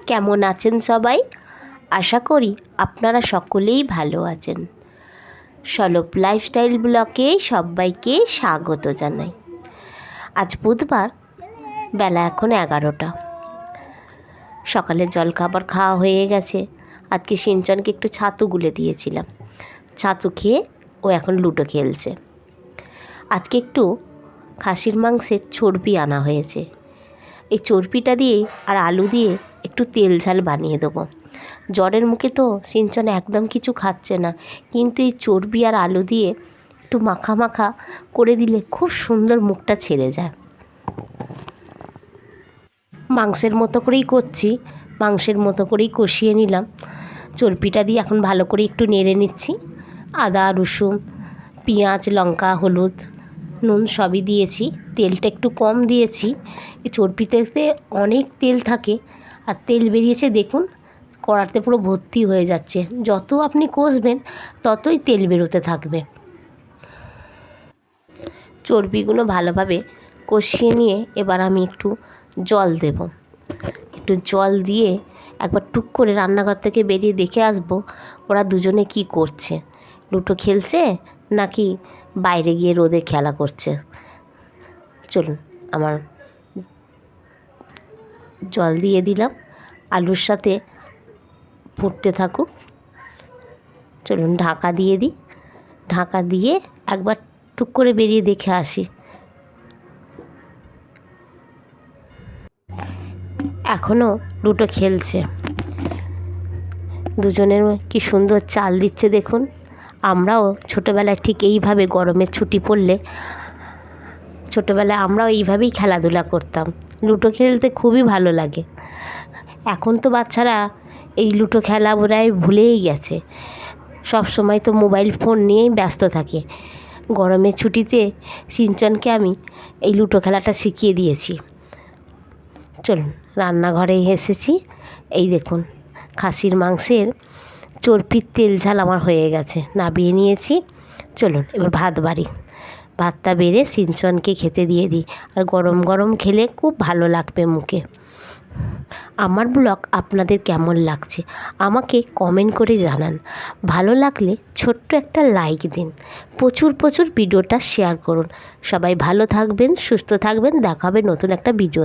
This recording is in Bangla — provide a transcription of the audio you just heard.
কেমন আছেন সবাই? আশা করি আপনারা সকলেই ভালো আছেন। সলভ লাইফস্টাইল ব্লগে সবাইকে স্বাগত জানাই। আজ বুধবার, বেলা এখন 11টা। সকালে জলখাবার খাওয়া হয়ে গেছে। আজকে সিঞ্চনকে একটু ছাতু গুলে দিয়েছিলাম। ছাতু খেয়ে ও এখন লুডো খেলছে। আজকে একটু খাসির মাংসের চর্বি আনা হয়েছে। এই চর্বিটা দিয়ে আর আলু দিয়ে একটু তেল ঝাল বানিয়ে দেবো। জ্বরের মুখে তো সিঞ্চন একদম কিছু খাচ্ছে না, কিন্তু এই চর্বি আর আলু দিয়ে একটু মাখা মাখা করে দিলে খুব সুন্দর মুখটা ছেড়ে যায়। মাংসের মতো করেই করছি, মাংসের মতো করেই কষিয়ে নিলাম। চর্বিটা দিয়ে এখন ভালো করে একটু নেড়ে নিচ্ছি। আদা, রসুন, পেঁয়াজ, লঙ্কা, হলুদ, নুন সবই দিয়েছি। তেলটা একটু কম দিয়েছি। এই চর্বিতে অনেক তেল থাকে, আর তেল বেরিয়েছে দেখুন, কড়াতে পুরো ভর্তি হয়ে যাচ্ছে। যত আপনি কষবেন ততই তেল বেরোতে থাকবে। চর্বিগুলো ভালোভাবে কষিয়ে নিয়ে এবার আমি একটু জল দেব। একটু জল দিয়ে একবার টুক করে রান্নাঘর থেকে বেরিয়ে দেখে আসবো ওরা দুজনে কি করছে, লুডো খেলছে নাকি বাইরে গিয়ে রোদে খেলা করছে। চলুন, আমার জল দিয়ে দিলাম, আলুর সাথে ফুটতে থাকুক। চলুন ঢাকা দিয়ে দিই। ঢাকা দিয়ে একবার টুক করে বেরিয়ে দেখে আসি। এখনও লুডো খেলছে। দুজনের কি সুন্দর চাল দিচ্ছে দেখুন। আমরাও ছোটোবেলায় ঠিক এইভাবে গরমের ছুটি পড়লে ছোটোবেলায় আমরাও এইভাবেই খেলাধুলা করতাম। লুডো খেলতে খুবই ভালো লাগে। এখন তো বাচ্চারা এই লুডো খেলা বোধহয় ভুলেই গেছে। সব সময় তো মোবাইল ফোন নিয়েই ব্যস্ত থাকে। গরমের ছুটিতে সিঞ্চনকে আমি এই লুডো খেলাটা শিখিয়ে দিয়েছি। চলুন রান্নাঘরে এসেছি। এই দেখুন, খাসির মাংসের চর্বির তেল ঝাল আমার হয়ে গেছে, নামিয়ে নিয়েছি। চলুন এবার ভাত বাড়ি। ভাতটা বেড়ে সিঞ্চনকে খেতে দিয়ে দিই। আর গরম গরম খেলে খুব ভালো লাগবে মুখে। আমার ব্লগ আপনাদের কেমন লাগছে আমাকে কমেন্ট করে জানান। ভালো লাগলে ছোট্ট একটা লাইক দিন। প্রচুর ভিডিওটা শেয়ার করুন। সবাই ভালো থাকবেন, সুস্থ থাকবেন। দেখা হবে নতুন একটা ভিডিও।